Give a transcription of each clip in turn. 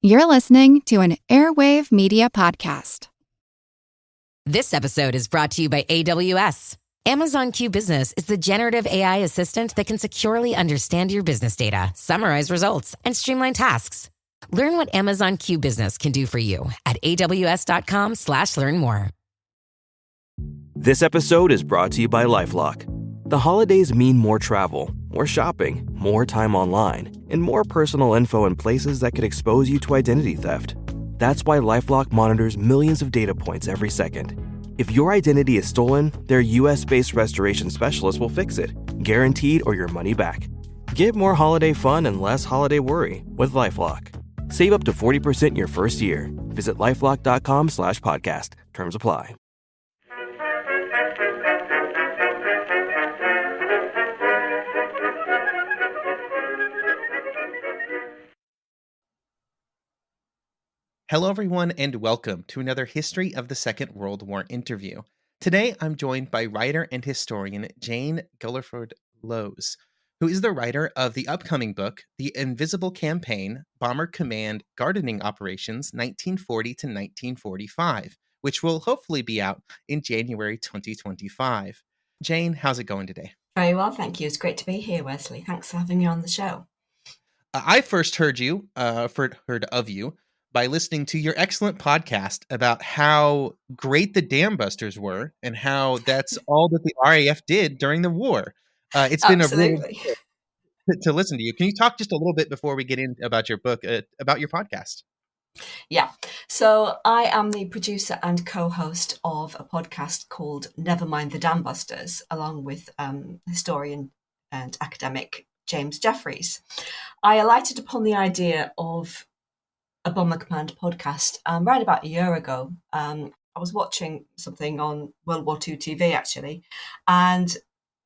You're listening to an Airwave Media podcast. This episode is brought to you by AWS. Amazon Q Business is the generative AI assistant that can securely understand your business data, summarize results, and streamline tasks. Learn what Amazon Q Business can do for you at aws.com/learn more. This episode is brought to you by LifeLock. The holidays mean more travel, more shopping, more time online, and more personal info in places that could expose you to identity theft. That's why LifeLock monitors millions of data points every second. If your identity is stolen, their US-based restoration specialist will fix it, guaranteed or your money back. Get more holiday fun and less holiday worry with LifeLock. Save up to 40% your first year. Visit LifeLock.com/podcast. Terms apply. Hello, everyone, and welcome to another History of the Second World War interview. Today, I'm joined by writer and historian Jane Guilliford Lowes, who is the writer of the upcoming book, The Invisible Campaign, Bomber Command Gardening Operations, 1940 to 1945, which will hopefully be out in January 2025. Jane, how's it going today? Very well, thank you. It's great to be here, Wesley. Thanks for having me on the show. I first heard of you by listening to your excellent podcast about how great the dam busters were and how that's all that the RAF did during the war. It's been Absolutely. a real to listen to you. Can you talk just a little bit before we get in about your book, about your podcast? Yeah. So I am the producer and co-host of a podcast called Never Mind the Dam Busters, along with historian and academic James Jeffreys. I alighted upon the idea of a Bomber Command podcast right about a year ago. I was watching something on World War II TV, actually, and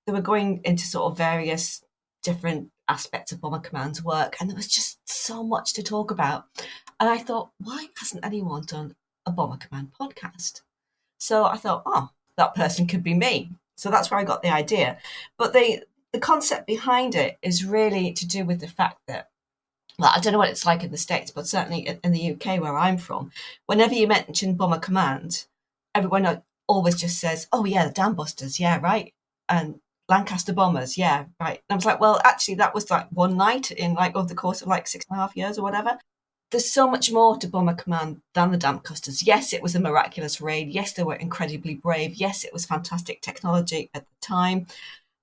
they were going into sort of various different aspects of Bomber Command's work, and there was just so much to talk about. And I thought, why hasn't anyone done a Bomber Command podcast? So I thought, oh, that person could be me. So that's where I got the idea. But the concept behind it is really to do with the fact that, well, I don't know what it's like in the States, but certainly in the UK where I'm from, whenever you mention Bomber Command, everyone always just says, oh yeah, the Dam Busters, yeah, right. And Lancaster Bombers, yeah, right. And I was like, well, actually that was like one night in like over the course of like 6.5 years or whatever. There's so much more to Bomber Command than the Dam Busters. Yes, it was a miraculous raid. Yes, they were incredibly brave. Yes, it was fantastic technology at the time.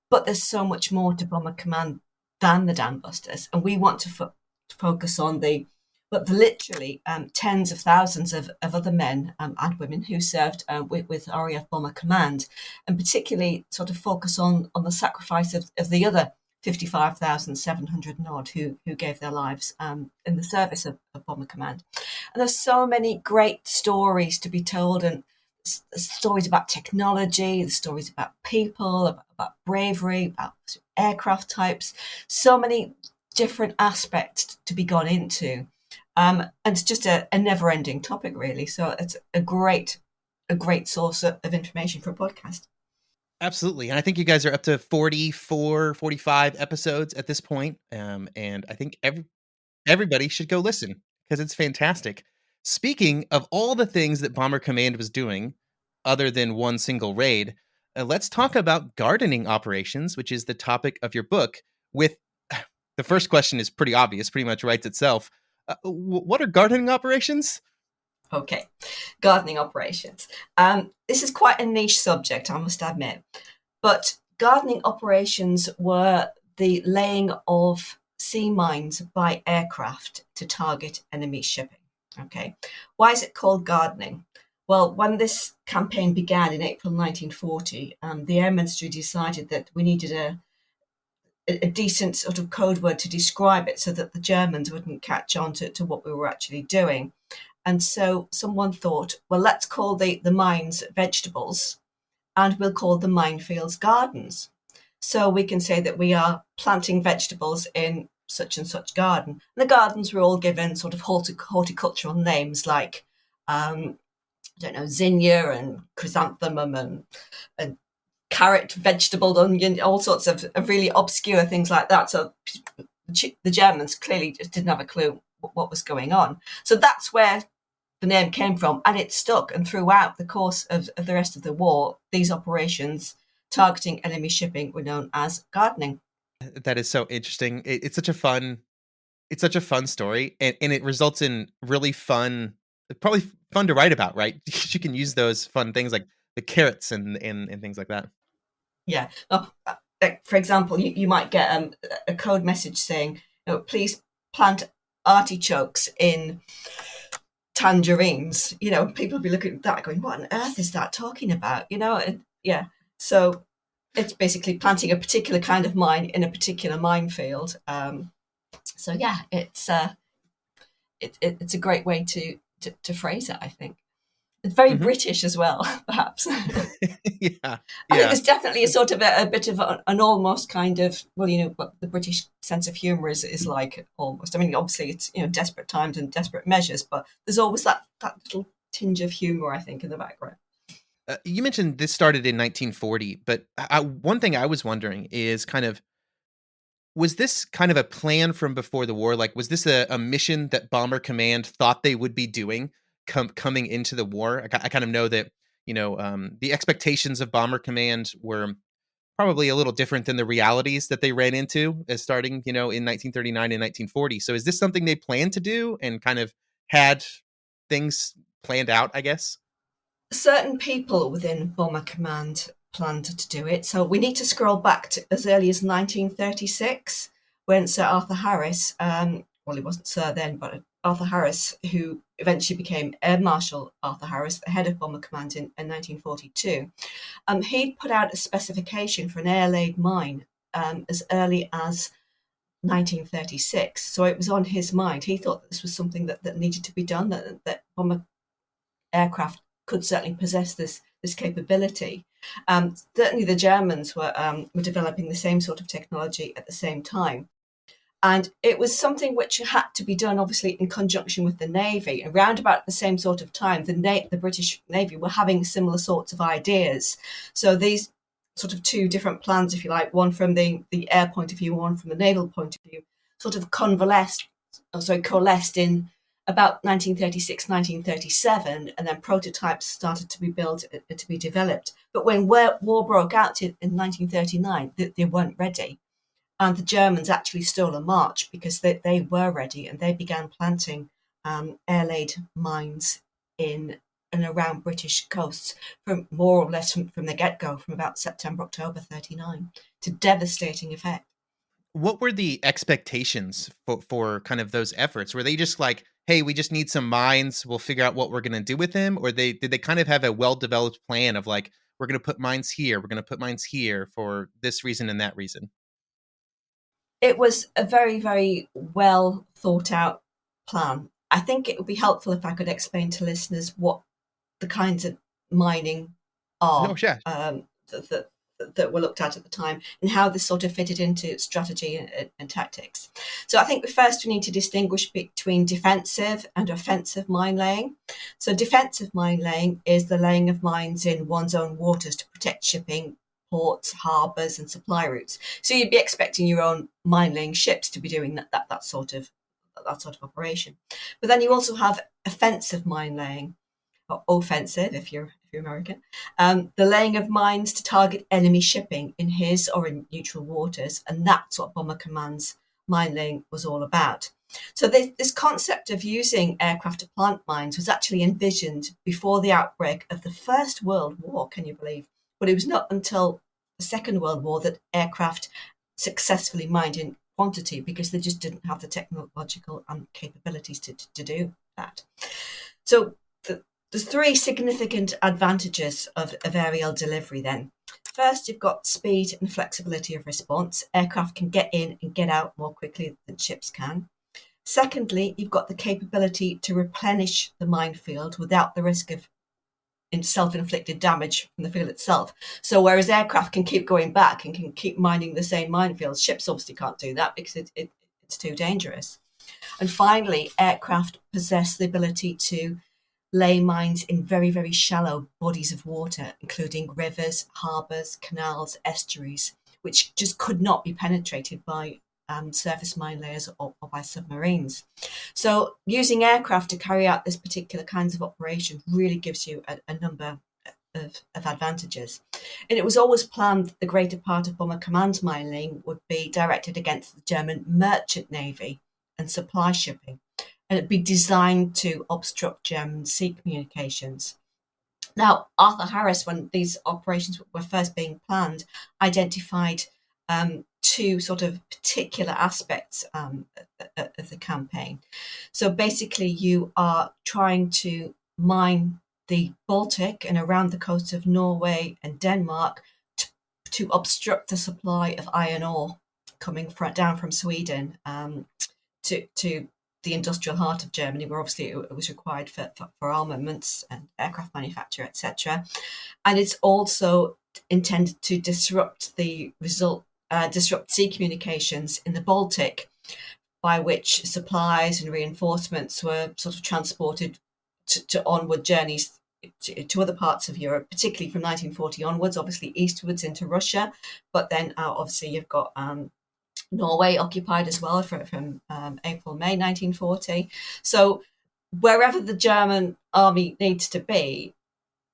But there's so much more to Bomber Command than the Dam Busters. And we want to focus on the literally tens of thousands of other men and women who served with RAF Bomber Command, and particularly sort of focus on the sacrifice of the other 55,700 and odd who gave their lives in the service of Bomber Command. And there's so many great stories to be told, and stories about technology, the stories about people, about bravery, about aircraft types, so many different aspects to be gone into. And it's just a never-ending topic, really. So it's a great source of information for a podcast. Absolutely. And I think you guys are up to 44, 45 episodes at this point. And I think everybody should go listen because it's fantastic. Speaking of all the things that Bomber Command was doing, other than one single raid, let's talk about gardening operations, which is the topic of your book. With the first question is pretty obvious, pretty much writes itself. What are gardening operations? Okay, gardening operations. This is quite a niche subject, I must admit. But gardening operations were the laying of sea mines by aircraft to target enemy shipping. Okay, why is it called gardening? Well, when this campaign began in April 1940, the Air Ministry decided that we needed a decent sort of code word to describe it so that the Germans wouldn't catch on to what we were actually doing. And so someone thought, well, let's call the mines vegetables and we'll call the minefields gardens. So we can say that we are planting vegetables in such and such garden. And the gardens were all given sort of horticultural names like, zinnia and chrysanthemum and carrot, vegetable, onion, all sorts of really obscure things like that. So the Germans clearly just didn't have a clue what was going on. So that's where the name came from, and it stuck. And throughout the course of the rest of the war, these operations targeting enemy shipping were known as gardening. That is so interesting. It's such a fun story, and it results in really fun, probably fun to write about, right? You can use those fun things like the carrots and things like that. Yeah. Like, for example, you might get a code message saying, please plant artichokes in tangerines. People will be looking at that going, what on earth is that talking about? Yeah. So it's basically planting a particular kind of mine in a particular minefield. So yeah, it's a great way to phrase it, I think. It's very British as well, perhaps. Yeah. I think there's definitely a sort of a bit of an almost kind of, what the British sense of humour is like, almost. I mean, obviously it's, desperate times and desperate measures, but there's always that little tinge of humour, I think, in the background. You mentioned this started in 1940, but one thing I was wondering is was this kind of a plan from before the war? Like, was this a mission that Bomber Command thought they would be doing coming into the war? I kind of know that, the expectations of Bomber Command were probably a little different than the realities that they ran into as starting, in 1939 and 1940. So is this something they planned to do and kind of had things planned out, I guess? Certain people within Bomber Command planned to do it. So we need to scroll back to as early as 1936, when Sir Arthur Harris, he wasn't Sir then, but Arthur Harris, who eventually became Air Marshal Arthur Harris, the head of Bomber Command in 1942, he'd put out a specification for an air-laid mine as early as 1936. So it was on his mind. He thought this was something that needed to be done, that bomber aircraft could certainly possess this capability. Certainly the Germans were developing the same sort of technology at the same time. And it was something which had to be done, obviously, in conjunction with the Navy. Around about the same sort of time, the British Navy were having similar sorts of ideas. So these sort of two different plans, if you like, one from the air point of view, one from the naval point of view, sort of coalesced in about 1936, 1937, and then prototypes started to be built, to be developed. But when war broke out in 1939, they weren't ready. And the Germans actually stole a march because they were ready, and they began planting air-laid mines in and around British coasts from more or less from the get-go, from about September, October 39, to devastating effect. What were the expectations for kind of those efforts? Were they just like, hey, we just need some mines, we'll figure out what we're going to do with them? Or did they kind of have a well-developed plan of like, we're going to put mines here, we're going to put mines here for this reason and that reason? It was a very, very well thought out plan. I think it would be helpful if I could explain to listeners what the kinds of mining are that were looked at the time, and how this sort of fitted into strategy and tactics. So I think first we need to distinguish between defensive and offensive mine laying. So defensive mine laying is the laying of mines in one's own waters to protect shipping, ports, harbours and supply routes. So you'd be expecting your own mine-laying ships to be doing that sort of operation. But then you also have offensive mine-laying, or offensive if you're American, the laying of mines to target enemy shipping in his or in neutral waters, and that's what Bomber Command's mine-laying was all about. So this concept of using aircraft to plant mines was actually envisioned before the outbreak of the First World War, can you believe? But it was not until the Second World War that aircraft successfully mined in quantity, because they just didn't have the technological capabilities to do that. So there's three significant advantages of aerial delivery then. First, you've got speed and flexibility of response. Aircraft can get in and get out more quickly than ships can. Secondly, you've got the capability to replenish the minefield without the risk of self-inflicted damage from the field itself. So whereas aircraft can keep going back and can keep mining the same minefields, ships obviously can't do that because it's too dangerous. And finally, aircraft possess the ability to lay mines in very, very shallow bodies of water, including rivers, harbours, canals, estuaries, which just could not be penetrated by surface mine layers or by submarines. So using aircraft to carry out this particular kinds of operation really gives you a number of advantages. And it was always planned that the greater part of Bomber Command's mine laying would be directed against the German merchant navy and supply shipping, and it'd be designed to obstruct German sea communications. Now, Arthur Harris, when these operations were first being planned, identified two sort of particular aspects of the campaign. So basically, you are trying to mine the Baltic and around the coast of Norway and Denmark to obstruct the supply of iron ore coming down from Sweden to the industrial heart of Germany, where obviously it was required for armaments and aircraft manufacture, etc. And it's also intended to disrupt sea communications in the Baltic, by which supplies and reinforcements were sort of transported to onward journeys to other parts of Europe, particularly from 1940 onwards, obviously eastwards into Russia. But then obviously you've got Norway occupied as well from April, May 1940. So wherever the German army needs to be,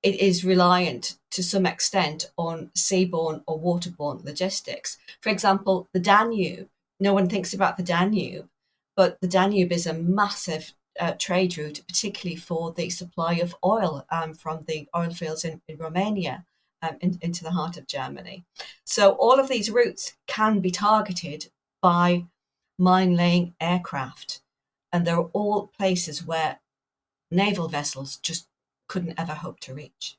it is reliant to some extent on seaborne or waterborne logistics. For example, the Danube. No one thinks about the Danube, but the Danube is a massive trade route, particularly for the supply of oil from the oil fields in Romania into the heart of Germany. So all of these routes can be targeted by mine-laying aircraft, and they're all places where naval vessels just couldn't ever hope to reach.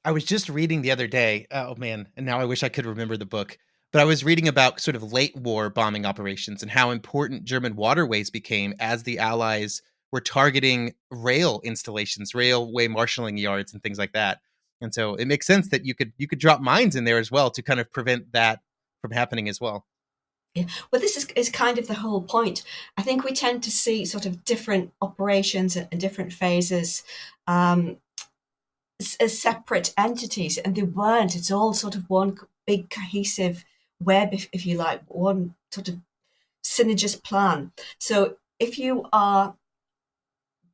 I was just reading the other day, oh man, and now I wish I could remember the book, but I was reading about sort of late war bombing operations and how important German waterways became as the Allies were targeting rail installations, railway marshalling yards and things like that. And so it makes sense that you could drop mines in there as well to kind of prevent that from happening as well. Yeah. Well, this is kind of the whole point. I think we tend to see sort of different operations and different phases as separate entities, and they weren't. It's all sort of one big cohesive web, if you like, one sort of synergist plan. So if you are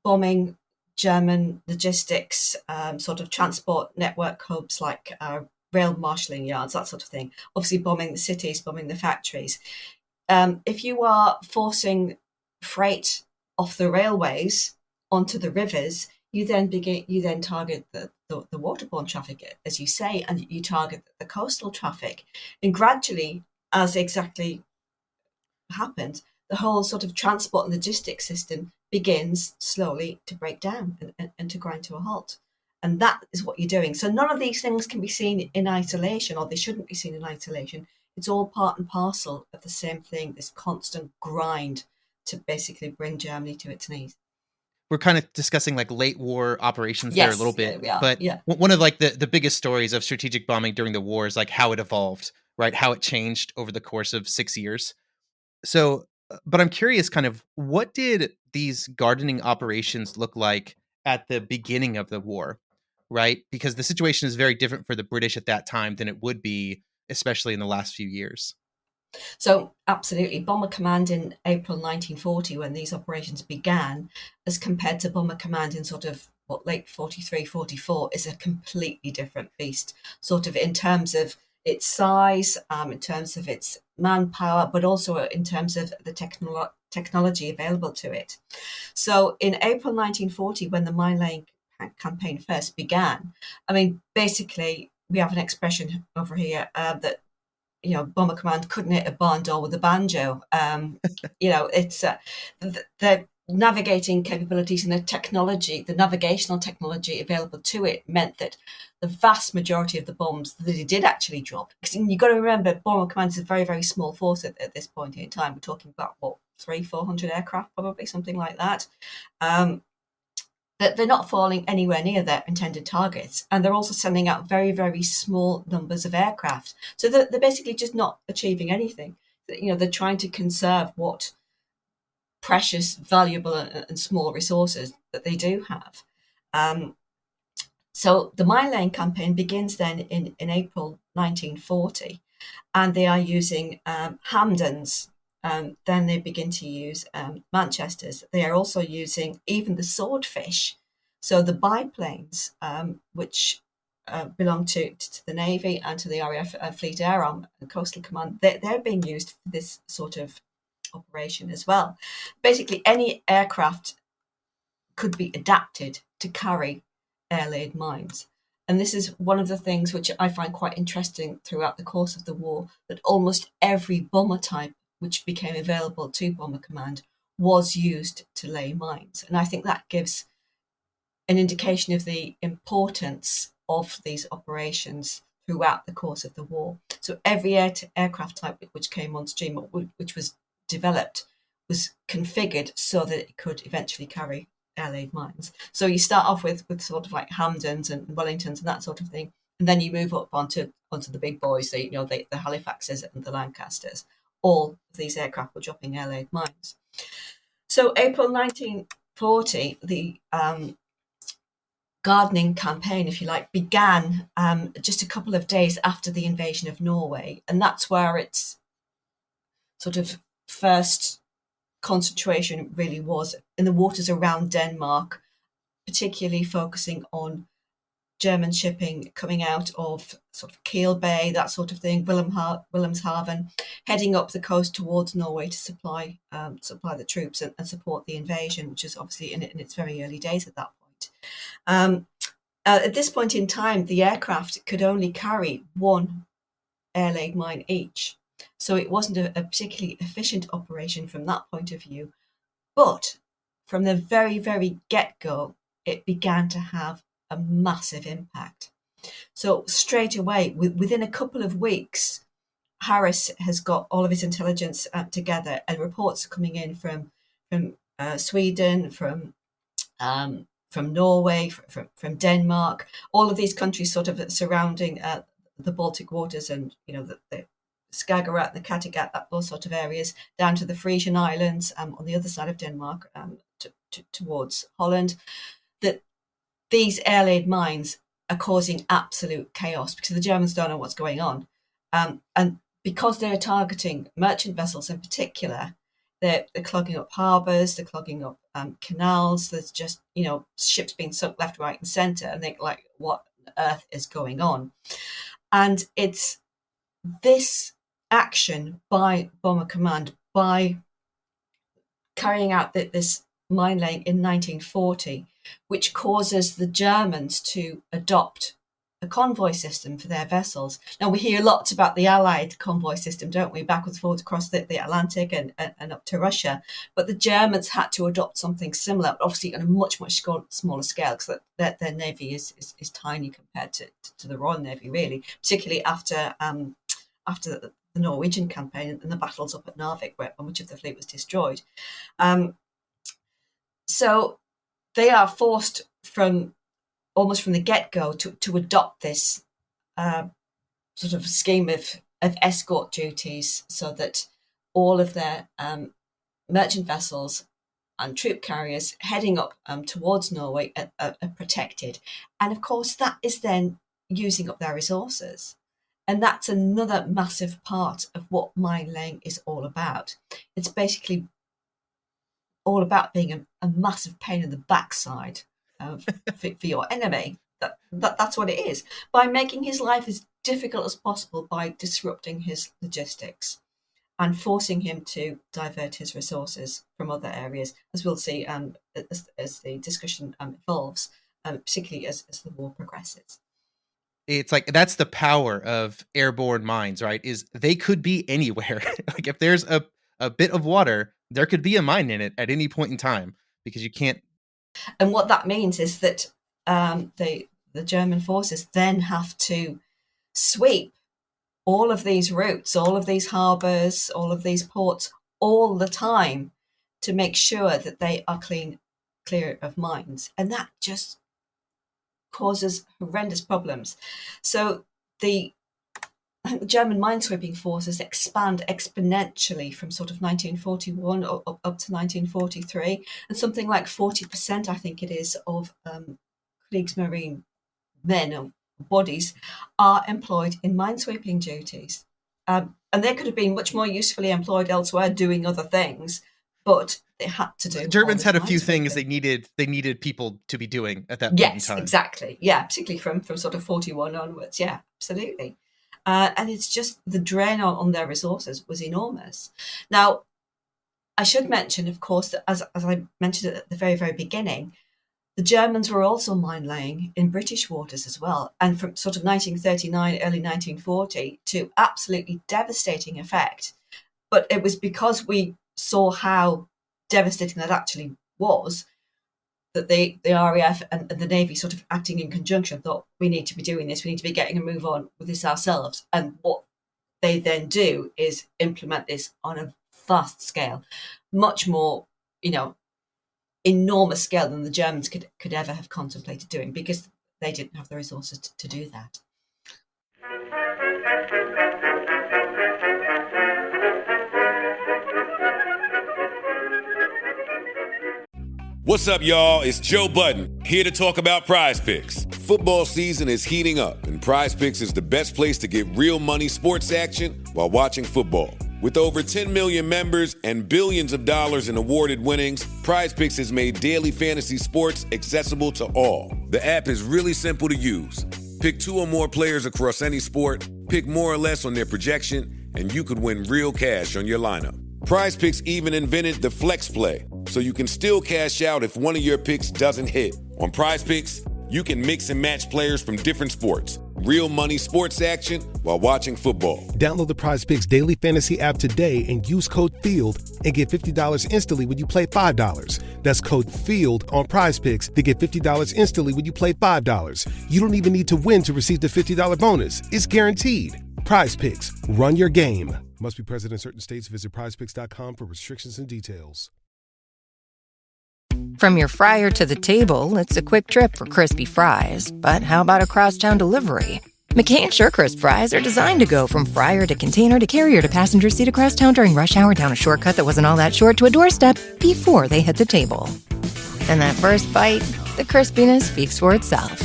bombing German logistics, sort of transport network hubs like rail marshalling yards, that sort of thing, obviously bombing the cities, bombing the factories. If you are forcing freight off the railways onto the rivers, you then target the waterborne traffic, as you say, and you target the coastal traffic. And gradually, as exactly happened, the whole sort of transport and logistics system begins slowly to break down and to grind to a halt. And that is what you're doing. So none of these things can be seen in isolation, or they shouldn't be seen in isolation. It's all part and parcel of the same thing, this constant grind to basically bring Germany to its knees. We're kind of discussing like late war operations there a little bit, but one of like the biggest stories of strategic bombing during the war is like how it evolved, right? How it changed over the course of 6 years. So, but I'm curious kind of what did these gardening operations look like at the beginning of the war, right? Because the situation is very different for the British at that time than it would be, especially in the last few years. So absolutely, Bomber Command in April 1940, when these operations began, as compared to Bomber Command in sort of late 43, 44, is a completely different beast, sort of in terms of its size, in terms of its manpower, but also in terms of the technology available to it. So in April 1940, when the mine laying campaign first began, I mean, basically, we have an expression over here that, you know, Bomber Command couldn't hit a barn door with a banjo. You know, it's the navigating capabilities and the navigational technology available to it meant that the vast majority of the bombs that it did actually drop, because you've got to remember, Bomber Command is a very, very small force at this point in time. We're talking about, 300-400 aircraft, probably, something like that. That they're not falling anywhere near their intended targets, and they're also sending out very, very small numbers of aircraft. So they're basically just not achieving anything. You know, they're trying to conserve what precious, valuable, and small resources that they do have. So the mine laying campaign begins then in April 1940, and they are using Hamdens, then they begin to use Manchesters. They are also using even the swordfish, so the biplanes, which belong to the Navy and to the RAF Fleet Air Arm and Coastal Command. They're being used for this sort of operation as well. Basically, any aircraft could be adapted to carry air-laid mines. And this is one of the things which I find quite interesting throughout the course of the war, that almost every bomber type which became available to Bomber Command was used to lay mines. And I think that gives an indication of the importance of these operations throughout the course of the war. So every aircraft type which came on stream, which was developed, was configured so that it could eventually carry air-laid mines. So you start off with sort of like Hampdens and Wellingtons and that sort of thing, and then you move up onto the big boys, the Halifaxes and the Lancasters. All of these aircraft were dropping air-laid mines. So April 1940, the gardening campaign, if you like, began just a couple of days after the invasion of Norway, and that's where its sort of first concentration really was in the waters around Denmark, particularly focusing on German shipping coming out of sort of Kiel Bay, that sort of thing, Wilhelmshaven, heading up the coast towards Norway to supply the troops and support the invasion, which is obviously in its very early days at that point. At this point in time, the aircraft could only carry one air-laid mine each. So it wasn't a particularly efficient operation from that point of view. But from the very, very get-go, it began to have a massive impact. So straight away, within a couple of weeks, Harris has got all of his intelligence together, and reports are coming in from Sweden, from Norway, from Denmark, all of these countries sort of surrounding the Baltic waters, and the Skagerrak, the Kattegat, those sort of areas, down to the Frisian Islands on the other side of Denmark, towards Holland, that these air-laid mines are causing absolute chaos because the Germans don't know what's going on. And because they're targeting merchant vessels in particular, they're clogging up harbours, they're clogging up canals. There's just, ships being sunk left, right and centre, and they're like, what on earth is going on? And it's this action by Bomber Command, by carrying out this mine laying in 1940, which causes the Germans to adopt a convoy system for their vessels. Now, we hear lots about the Allied convoy system, don't we, backwards, forwards across the Atlantic and up to Russia. But the Germans had to adopt something similar, but obviously on a much, much smaller scale, because their navy is tiny compared to the Royal Navy, really, particularly after the Norwegian campaign and the battles up at Narvik, where much of the fleet was destroyed. So they are forced almost from the get-go to adopt this sort of scheme of escort duties, so that all of their merchant vessels and troop carriers heading up towards Norway are protected. And of course, that is then using up their resources. And that's another massive part of what mine laying is all about. It's basically all about being a massive pain in the backside for your enemy. That's what it is. By making his life as difficult as possible, by disrupting his logistics and forcing him to divert his resources from other areas, as we'll see as the discussion evolves, particularly as the war progresses. It's like, that's the power of airborne mines, right? Is they could be anywhere. Like if there's a bit of water, there could be a mine in it at any point in time, because you can't. And what that means is that the German forces then have to sweep all of these routes, all of these harbours, all of these ports, all the time, to make sure that they are clear of mines. And that just causes horrendous problems. So the German minesweeping forces expand exponentially from sort of 1941 up to 1943, and something like 40%, I think it is, of Kriegsmarine men or bodies are employed in minesweeping duties. and they could have been much more usefully employed elsewhere doing other things, but they had to do. Germans had a few things they needed people to be doing at that point in time. Yes, exactly. Yeah, particularly from sort of 41 onwards. Yeah, absolutely. And it's just the drain on their resources was enormous. Now, I should mention, of course, that as I mentioned at the very, very beginning, the Germans were also mine laying in British waters as well. And from sort of 1939, early 1940 to absolutely devastating effect. But it was because we saw how devastating that actually was that the RAF and the Navy sort of acting in conjunction thought, we need to be doing this. We need to be getting a move on with this ourselves. And what they then do is implement this on a vast scale, much more, enormous scale than the Germans could ever have contemplated doing, because they didn't have the resources to do that. What's up, y'all? It's Joe Budden, here to talk about Prize Picks. Football season is heating up, and Prize Picks is the best place to get real money sports action while watching football. With over 10 million members and billions of dollars in awarded winnings, Prize Picks has made daily fantasy sports accessible to all. The app is really simple to use. Pick 2 or more players across any sport, pick more or less on their projection, and you could win real cash on your lineup. Prize Picks even invented the flex play, so you can still cash out if one of your picks doesn't hit. On Prize Picks, you can mix and match players from different sports. Real money sports action while watching football. Download the Prize Picks daily fantasy app today and use code FIELD and get $50 instantly when you play $5. That's code FIELD on Prize Picks to get $50 instantly when you play $5. You don't even need to win to receive the $50 bonus. It's guaranteed. Prize Picks. Run your game. Must be present in certain states. Visit prizepicks.com for restrictions and details. From your fryer to the table, it's a quick trip for crispy fries. But how about a crosstown delivery? McCain SureCrisp fries are designed to go from fryer to container to carrier to passenger seat across town during rush hour, down a shortcut that wasn't all that short to a doorstep before they hit the table. And that first bite, the crispiness speaks for itself.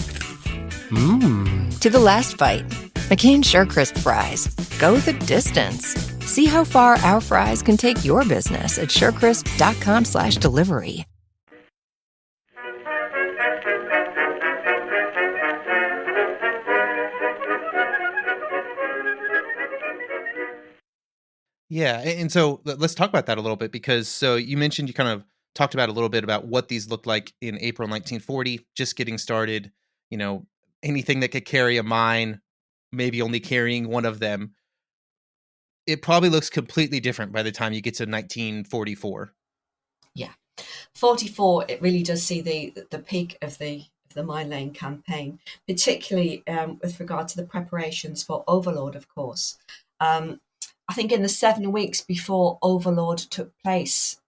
To the last bite, McCain SureCrisp fries. Go the distance. See how far our fries can take your business at surecrisp.com/delivery. Yeah, and so let's talk about that a little bit, because so you mentioned, you kind of talked about a little bit about what these looked like in April 1940, just getting started, anything that could carry a mine, maybe only carrying one of them. It probably looks completely different by the time you get to 1944. Yeah. 44, it really does see the peak of the mine laying campaign, particularly with regard to the preparations for Overlord, of course. I think in the 7 weeks before Overlord took place,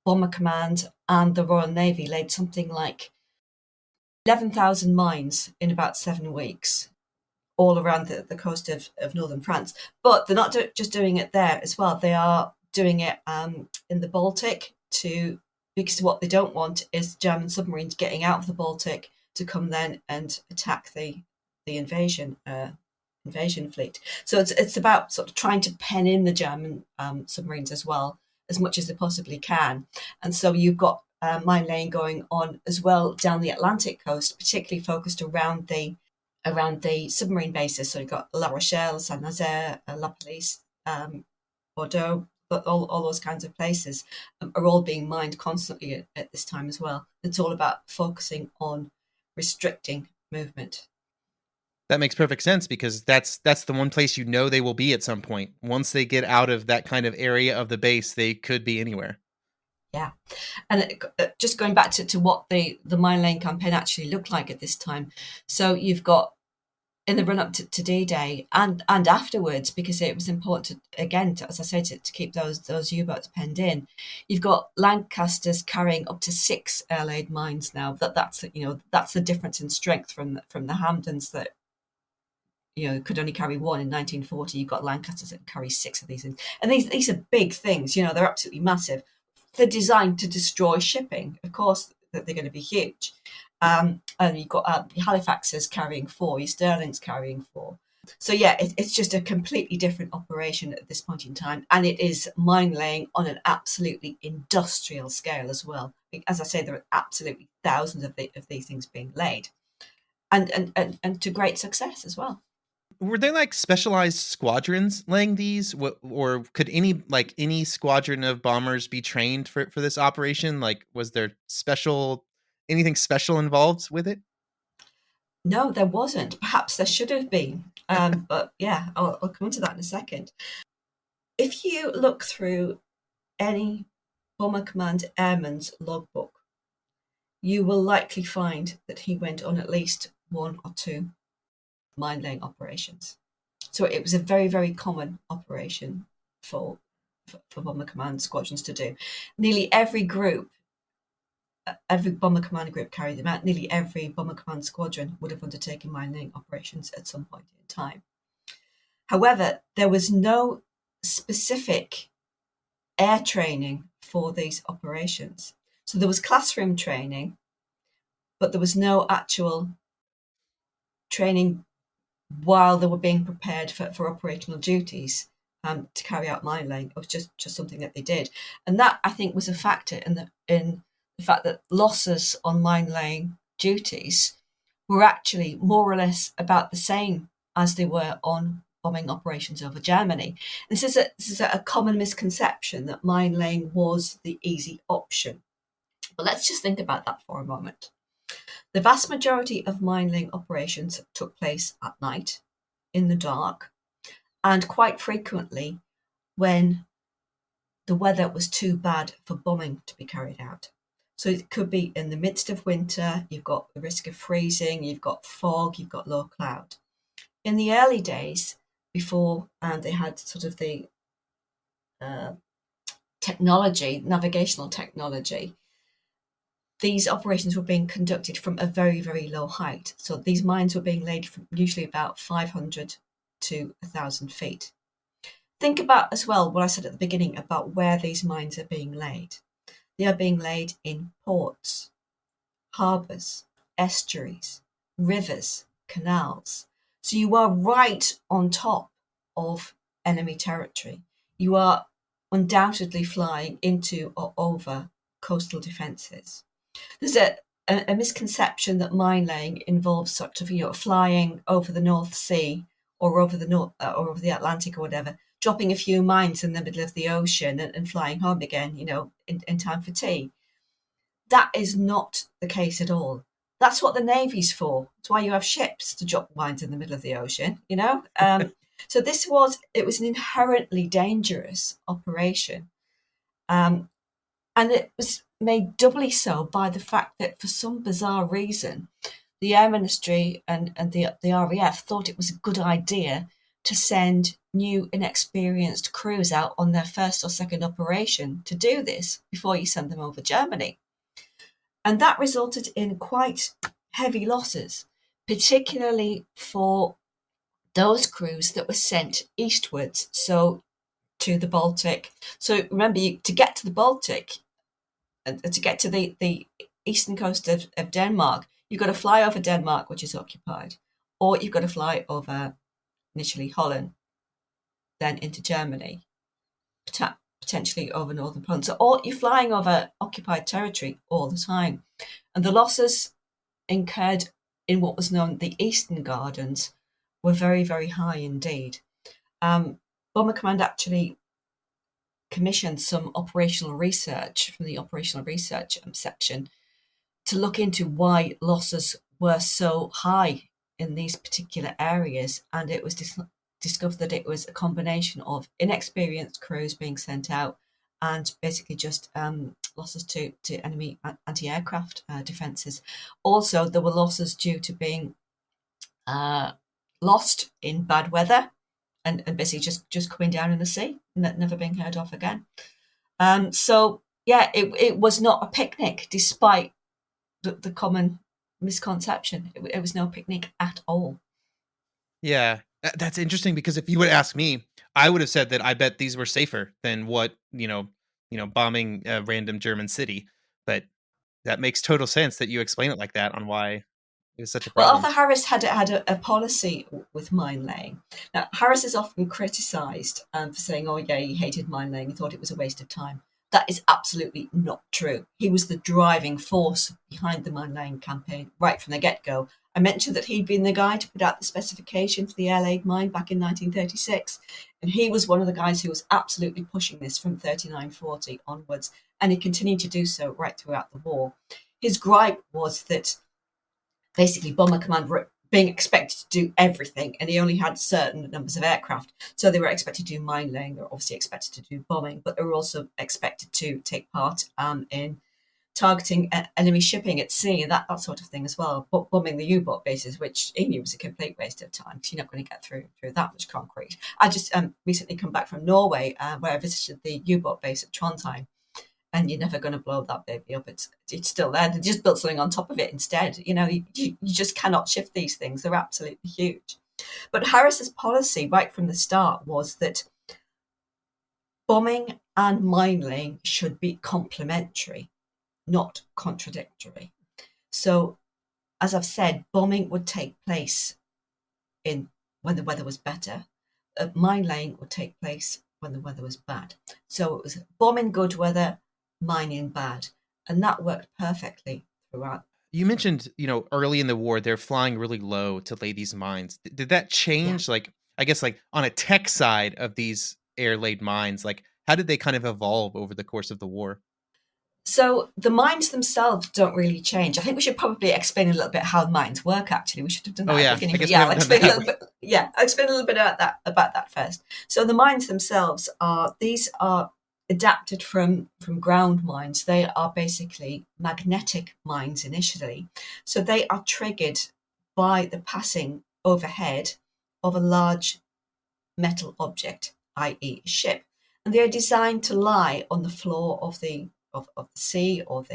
Bomber Command and the Royal Navy laid something like 11,000 mines in about 7 weeks, all around the coast of northern France. But they're not just doing it there as well. They are doing it in the Baltic, because what they don't want is German submarines getting out of the Baltic to come then and attack the invasion fleet. So it's about sort of trying to pen in the German submarines as well, as much as they possibly can. And so you've got mine laying going on as well down the Atlantic coast, particularly focused around the submarine bases. So you've got La Rochelle, Saint-Nazaire, La Pallice, Bordeaux, but all those kinds of places are all being mined constantly at this time as well. It's all about focusing on restricting movement. That makes perfect sense, because that's the one place they will be at some point. Once they get out of that kind of area of the base, they could be anywhere. Yeah. And just going back to what the mine laying campaign actually looked like at this time. So you've got, in the run-up to D-Day and afterwards, because it was important, as I say, to keep those U-boats penned in, you've got Lancasters carrying up to 6 air-laid mines now. That's the difference in strength from the Hampdens that could only carry one in 1940. You've got Lancasters that carry 6 of these. And these are big things, they're absolutely massive. They're designed to destroy shipping. Of course, that they're going to be huge. And you've got your Halifaxes carrying 4, your Stirlings carrying 4. So yeah, it's just a completely different operation at this point in time, and it is mine laying on an absolutely industrial scale as well. As I say, there are absolutely thousands of these things being laid, and to great success as well. Were they like specialized squadrons laying these, or could any squadron of bombers be trained for this operation? Like, was there anything special involved with it? No, there wasn't. Perhaps there should have been, but yeah, I'll come to that in a second. If you look through any Bomber Command airman's logbook, you will likely find that he went on at least one or two mine laying operations. So it was a very, very common operation for Bomber Command squadrons to do. Nearly every Bomber Command group carried them out. Nearly every Bomber Command squadron would have undertaken mine laying operations at some point in time. However, there was no specific air training for these operations. So there was classroom training, but there was no actual training while they were being prepared for operational duties to carry out mine laying. It was just something that they did. And that, I think, was a factor in the fact that losses on mine laying duties were actually more or less about the same as they were on bombing operations over Germany. This is a common misconception that mine laying was the easy option. But let's just think about that for a moment. The vast majority of mine laying operations took place at night, in the dark, and quite frequently when the weather was too bad for bombing to be carried out. So it could be in the midst of winter, you've got the risk of freezing, you've got fog, you've got low cloud. In the early days, before they had sort of the navigational technology, these operations were being conducted from a very, very low height. So these mines were being laid from usually about 500 to 1,000 feet. Think about as well what I said at the beginning about where these mines are being laid. They are being laid in ports, harbours, estuaries, rivers, canals. So you are right on top of enemy territory. You are undoubtedly flying into or over coastal defences. There's a misconception that mine laying involves sort of flying over the North Sea or over the Atlantic or whatever, dropping a few mines in the middle of the ocean and flying home again, in time for tea. That is not the case at all. That's what the Navy's for. It's why you have ships, to drop mines in the middle of the ocean, So it was an inherently dangerous operation. And it was made doubly so by the fact that for some bizarre reason, the Air Ministry and the RAF thought it was a good idea to send new inexperienced crews out on their first or second operation to do this before you send them over Germany. And that resulted in quite heavy losses, particularly for those crews that were sent eastwards, so to the Baltic. So remember, to get to the Baltic, to get to the eastern coast of Denmark, you've got to fly over Denmark, which is occupied, or you've got to fly over initially Holland, then into Germany, potentially over northern Poland. So you're flying over occupied territory all the time. And the losses incurred in what was known the Eastern Gardens were very, very high indeed. Bomber Command actually commissioned some operational research from the operational research section to look into why losses were so high in these particular areas. And it was discovered that it was a combination of inexperienced crews being sent out and basically just losses to enemy anti-aircraft defences. Also, there were losses due to being lost in bad weather and basically just coming down in the sea and never being heard of again. So, yeah, it was not a picnic, despite the common misconception. It was no picnic at all. Yeah, that's interesting, because if you would ask me, I would have said that I bet these were safer than what, bombing a random German city. But that makes total sense that you explain it like that on why It was such a Well, problem. Arthur Harris had a policy with mine laying. Now, Harris is often criticised for saying, "Oh, yeah, he hated mine laying. He thought it was a waste of time." That is absolutely not true. He was the driving force behind the mine laying campaign right from the get-go. I mentioned that he'd been the guy to put out the specification for the Airwave mine back in 1936, and he was one of the guys who was absolutely pushing this from 3940 onwards, and he continued to do so right throughout the war. His gripe was that basically Bomber Command were being expected to do everything, and he only had certain numbers of aircraft. So they were expected to do mine laying, they were obviously expected to do bombing, but they were also expected to take part in targeting enemy shipping at sea and that sort of thing as well, bombing the U-boat bases, which he knew was a complete waste of time because you're not going to get through that much concrete. I just recently come back from Norway, where I visited the U-boat base at Trondheim, and you're never going to blow that baby up. It's still there. They just built something on top of it instead. You just cannot shift these things. They're absolutely huge. But Harris's policy right from the start was that bombing and mine laying should be complementary, not contradictory. So, as I've said, bombing would take place when the weather was better. Mine laying would take place when the weather was bad. So it was bombing good weather, mining bad, and that worked perfectly throughout. You mentioned, early in the war, they're flying really low to lay these mines. Did that change? Like, I guess, like on a tech side of these air laid mines, like how did they kind of evolve over the course of the war? So the mines themselves don't really change. I think we should probably explain a little bit how mines work. Actually, we should have done that at the beginning. I guess I'll explain a little bit. Yeah, I'll explain a little bit about that first. So the mines themselves are adapted from ground mines. They are basically magnetic mines initially. So they are triggered by the passing overhead of a large metal object, i.e. a ship. And they are designed to lie on the floor of the sea or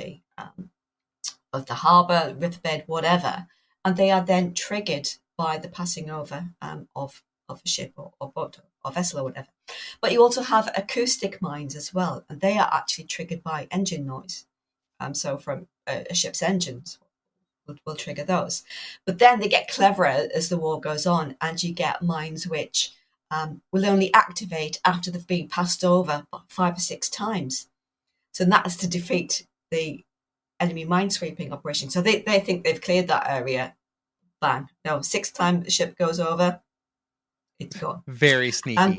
of the harbour, riverbed, whatever. And they are then triggered by the passing over of a ship or boat or vessel or whatever. But you also have acoustic mines as well, and they are actually triggered by engine noise. So from a ship's engines will trigger those. But then they get cleverer as the war goes on, and you get mines which will only activate after they've been passed over 5 or 6 times. So that's to defeat the enemy minesweeping operation. So they think they've cleared that area. Bang. No, 6th time the ship goes over, it's gone. Very sneaky.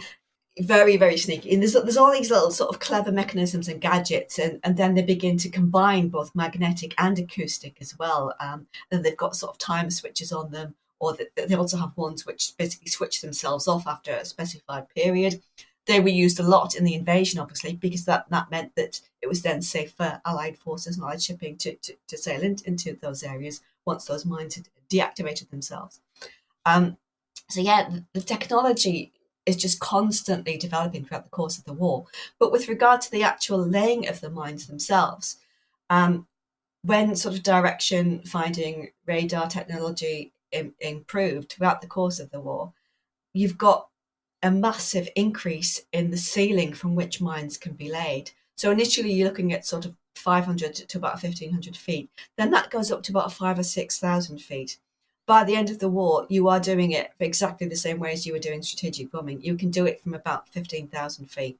Very, very sneaky. And there's all these little sort of clever mechanisms and gadgets, and then they begin to combine both magnetic and acoustic as well. And they've got sort of time switches on them, or they also have ones which basically switch themselves off after a specified period. They were used a lot in the invasion, obviously, because that meant that it was then safe for Allied forces and Allied shipping to sail into those areas once those mines had deactivated themselves. So yeah, the technology is just constantly developing throughout the course of the war. But with regard to the actual laying of the mines themselves, when sort of direction finding radar technology improved throughout the course of the war, you've got a massive increase in the ceiling from which mines can be laid. So initially you're looking at sort of 500 to about 1,500 feet. Then that goes up to about 5,000 or 6,000 feet. By the end of the war, you are doing it exactly the same way as you were doing strategic bombing. You can do it from about 15,000 feet,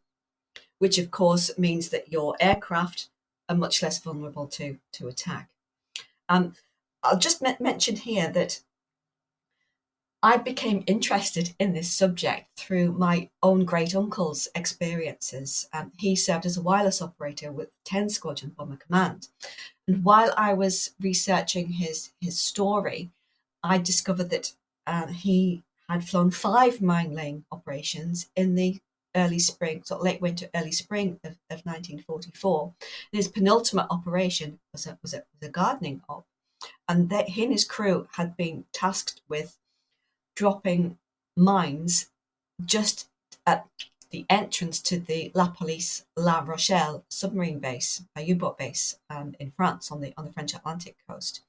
which of course means that your aircraft are much less vulnerable to attack. I'll just mention here that I became interested in this subject through my own great uncle's experiences. He served as a wireless operator with 10 Squadron Bomber Command. And while I was researching his story, I discovered that he had flown 5 mine laying operations in the early spring, sort of late winter, early spring of 1944. And his penultimate operation was a gardening op. And he and his crew had been tasked with dropping mines just at the entrance to the La Police La Rochelle submarine base, a U-boat base in France on the French Atlantic coast.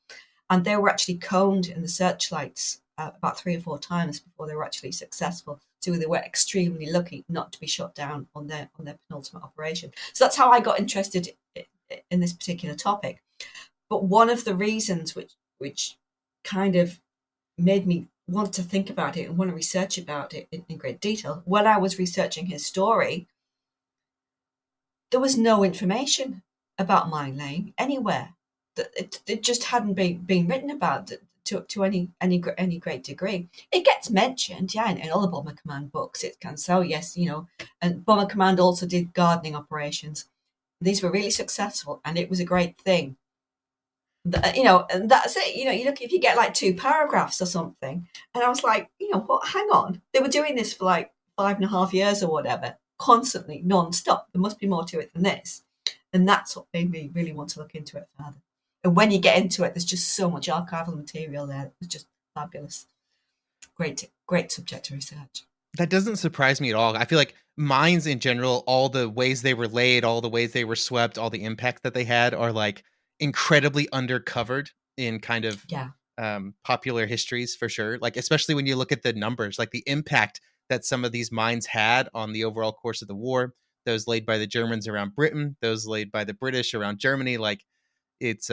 And they were actually coned in the searchlights about 3 or 4 times before they were actually successful. So they were extremely lucky not to be shot down on their penultimate operation. So that's how I got interested in this particular topic. But one of the reasons which kind of made me want to think about it and want to research about it in great detail. When I was researching his story, there was no information about mine laying anywhere. It just hadn't been written about to any great degree. It gets mentioned, yeah, in all the Bomber Command books. It can so yes, and Bomber Command also did gardening operations. These were really successful, and it was a great thing. And that's it. You look, if you get like 2 paragraphs or something, and I was like, what? Hang on, they were doing this for like 5.5 years or whatever, constantly, non-stop. There must be more to it than this, and that's what made me really want to look into it further. And when you get into it, there's just so much archival material there. It was just fabulous. Great subject to research. That doesn't surprise me at all. I feel like mines in general, all the ways they were laid, all the ways they were swept, all the impact that they had are like incredibly undercovered in kind of popular histories for sure. Like, especially when you look at the numbers, like the impact that some of these mines had on the overall course of the war, those laid by the Germans around Britain, those laid by the British around Germany. Like it's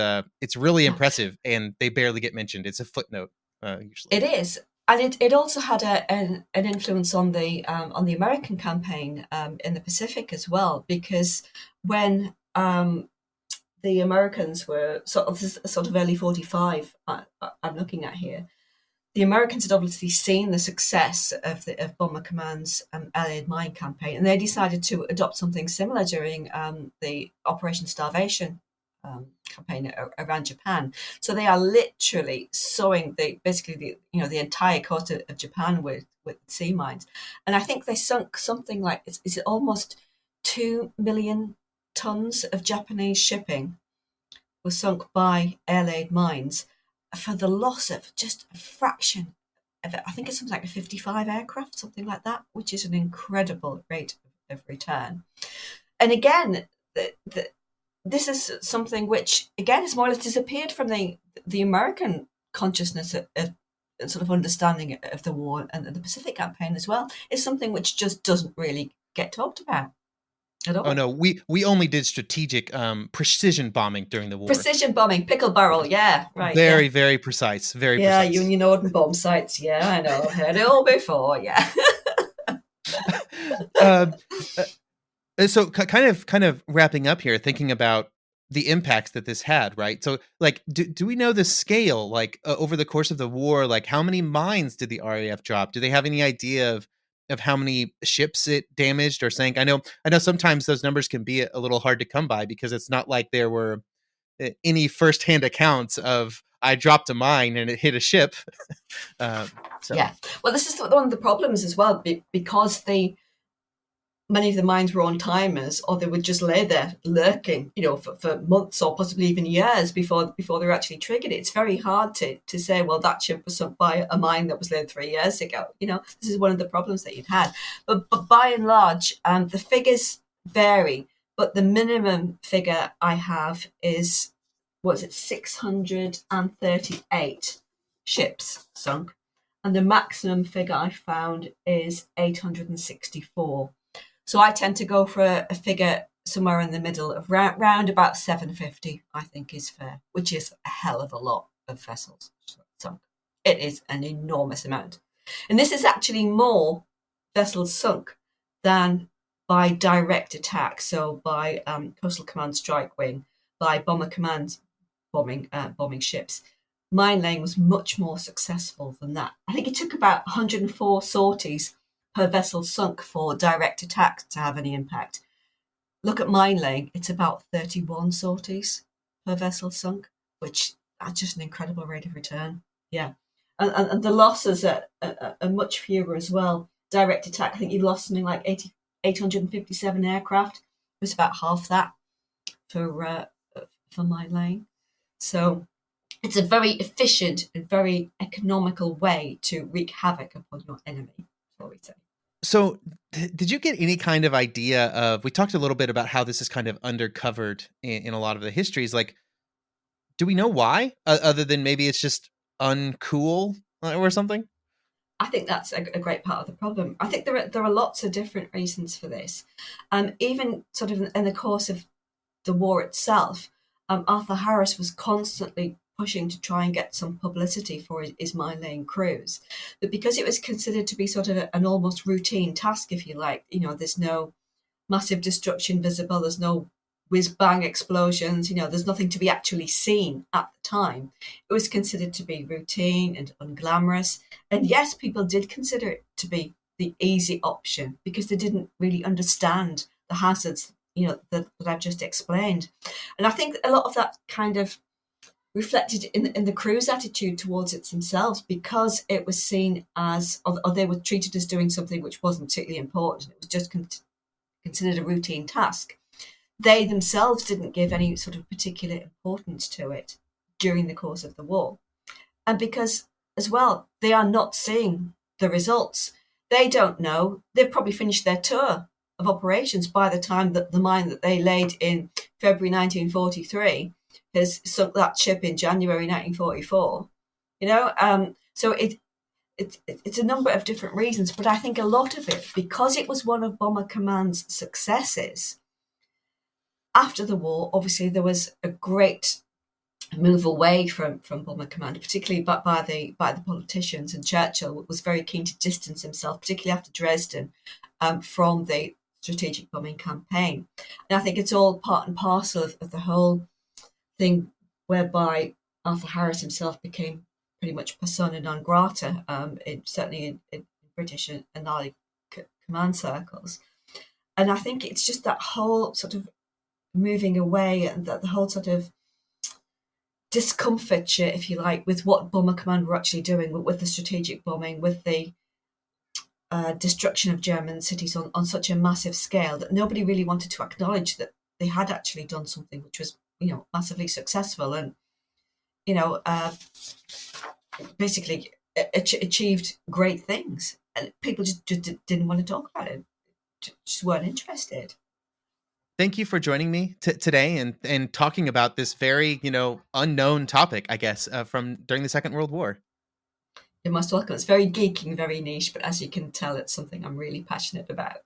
really impressive, and they barely get mentioned. It's a footnote usually. It is. And it also had an influence on the American campaign in the Pacific as well, because when the Americans were sort of early 45, I'm looking at here, the Americans had obviously seen the success of Bomber Command's Allied mine campaign, and they decided to adopt something similar during the Operation Starvation campaign around Japan. So they are literally sowing the entire coast of Japan with sea mines, and I think they sunk something like is it almost 2 million tons of Japanese shipping was sunk by air-laid mines for the loss of just a fraction of it. I think it's something like 55 aircraft, something like that, which is an incredible rate of return. And again, this is something which, again, has more or less disappeared from the American consciousness of sort of understanding of the war and the Pacific campaign as well. It's something which just doesn't really get talked about at all. Oh no, we only did strategic precision bombing during the war. Precision bombing, pickle barrel, yeah, right. Very precise, very precise. Yeah, Union Norden bomb sites, yeah, I know, I've heard it all before, yeah. So kind of wrapping up here, thinking about the impacts that this had, right? So like, do we know the scale, like over the course of the war, like how many mines did the RAF drop? Do they have any idea of how many ships it damaged or sank? I know sometimes those numbers can be a little hard to come by because it's not like there were any firsthand accounts of I dropped a mine and it hit a ship. Yeah, well, this is one of the problems as well, because many of the mines were on timers, or they would just lay there lurking, for months or possibly even years before they were actually triggered. It's very hard to say, well, that ship was sunk by a mine that was laid 3 years ago. This is one of the problems that you've had. But by and large, the figures vary. But the minimum figure I have is, 638 ships sunk. And the maximum figure I found is 864. So I tend to go for a figure somewhere in the middle of round about 750, I think is fair, which is a hell of a lot of vessels sunk. It is an enormous amount. And this is actually more vessels sunk than by direct attack. So by Coastal Command Strike Wing, by Bomber Command bombing ships. Mine laying was much more successful than that. I think it took about 104 sorties per vessel sunk for direct attack to have any impact. Look at mine laying, it's about 31 sorties per vessel sunk, which are just an incredible rate of return. Yeah. And the losses are much fewer as well. Direct attack, I think you've lost something like 857 aircraft. It was about half that for mine laying. So it's a very efficient and very economical way to wreak havoc upon your enemy, that's what we say. So did you get any kind of idea of, we talked a little bit about how this is kind of undercovered in a lot of the histories. Like, do we know why, other than maybe it's just uncool or something? I think that's a great part of the problem. I think there are lots of different reasons for this. Even sort of in the course of the war itself, Arthur Harris was constantly pushing to try and get some publicity for his mine-laying cruise. But because it was considered to be sort of an almost routine task, if you like, there's no massive destruction visible, there's no whiz-bang explosions, there's nothing to be actually seen at the time. It was considered to be routine and unglamorous. And yes, people did consider it to be the easy option because they didn't really understand the hazards, that I've just explained. And I think a lot of that kind of reflected in the crew's attitude towards it themselves, because it was seen as, or they were treated as doing something which wasn't particularly important. It was just considered a routine task. They themselves didn't give any sort of particular importance to it during the course of the war. And because, as well, they are not seeing the results. They don't know. They've probably finished their tour of operations by the time that the mine that they laid in February 1943 has sunk that ship in January 1944. So it's a number of different reasons, but I think a lot of it, because it was one of Bomber Command's successes, after the war, obviously there was a great move away from Bomber Command, particularly by the politicians, and Churchill was very keen to distance himself, particularly after Dresden, from the strategic bombing campaign. And I think it's all part and parcel of the whole thing whereby Arthur Harris himself became pretty much persona non grata, certainly in British and Allied command circles. And I think it's just that whole sort of moving away, and that the whole sort of discomfiture, if you like, with what Bomber Command were actually doing with the strategic bombing, with the destruction of German cities on such a massive scale, that nobody really wanted to acknowledge that they had actually done something which was, massively successful and, basically achieved great things. And people just didn't want to talk about it, just weren't interested. Thank you for joining me today and talking about this very, unknown topic, I guess, from during the Second World War. You're most welcome. It's very geeky and very niche, but as you can tell, it's something I'm really passionate about.